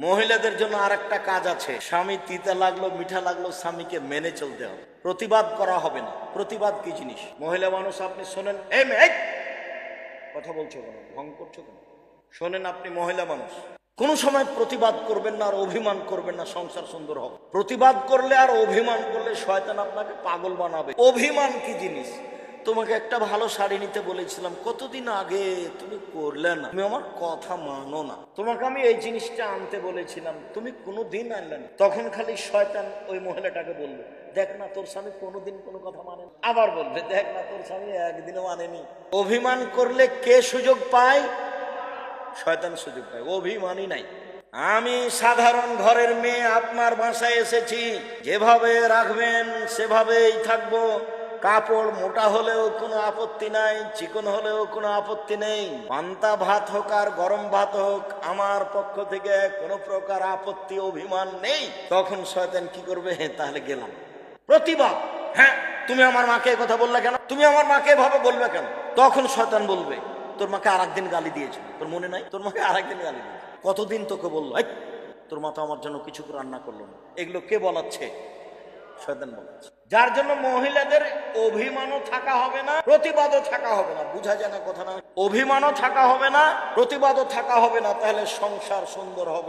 মহিলাদের জন্য আরেকটা কাজ আছে। স্বামী তিতা লাগলো মিঠা লাগলো, স্বামীকে মেনে চলতে হবে, প্রতিবাদ করা হবে না। প্রতিবাদ কি জিনিস? মহিলা মানুষ, আপনি শোনেন, এই মেয়ে কথা বলছো কেন, ভং করছো কেন? শোনেন, আপনি মহিলা মানুষ, কোনো সময় প্রতিবাদ করবেন না আর অভিমান করবেন না, সংসার সুন্দর হবে। প্রতিবাদ করলে আর অভিমান করলে শয়তান আপনাকে পাগল বানাবে। অভিমান কি জিনিস? তোমাকে একটা ভালো শাড়ি নিতে বলেছিলাম কতদিন আগে, তুমি করলে না, তুমি আমার কথা মানো না। তোমাকে আমি এই জিনিসটা আনতে বলেছিলাম, তুমি কোনোদিন আনলে না। তখন খালি শয়তান ওই মহিলাটাকে বলবে, দেখ না তোর স্বামী কোনোদিন কোনো কথা মানে না। আবার বলবে, দেখ না তোর স্বামী একদিনও মানেনি। অভিমান করলে কে সুযোগ পায়? শয়তান সুযোগ পায়, অভিমানী নাই। আমি সাধারণ ঘরের মেয়ে, আপনার বাসায় এসেছি, যেভাবে রাখবেন সেভাবেই থাকবো। কাপড় মোটা হলেও কোনো আপত্তি নাই, চিকন হলেও কোনো আপত্তি নেই। পান্তা ভাত হোক আর গরম ভাত হোক, আমার পক্ষ থেকে কোনো প্রকার আপত্তি অভিমান নেই। তখন শয়তান কি করবে? তাহলে গেলাম প্রতিবাদ। হ্যাঁ, তুমি আমার মাকে কথা বললে কেন, তুমি আমার মাকে এভাবে বলবে কেন? তখন শয়তান বলবে, তোর মাকে আরেকদিন গালি দিয়েছিল, তোর মনে নাই? তোর মাকে আরেকদিন গালি দিয়েছে, কতদিন তোকে বললো, তোর মা তো আমার জন্য কিছু রান্না করলো না। এগুলো কে বলাচ্ছে? শয়তান বলাচ্ছে। যার জন্য মহিলাদের অভিমানও থাকা হবে না, প্রতিবাদও থাকা হবে না। বুঝা যায় না কথা না? অভিমানও থাকা হবে না, প্রতিবাদও থাকা হবে না, তাহলে সংসার সুন্দর হবে।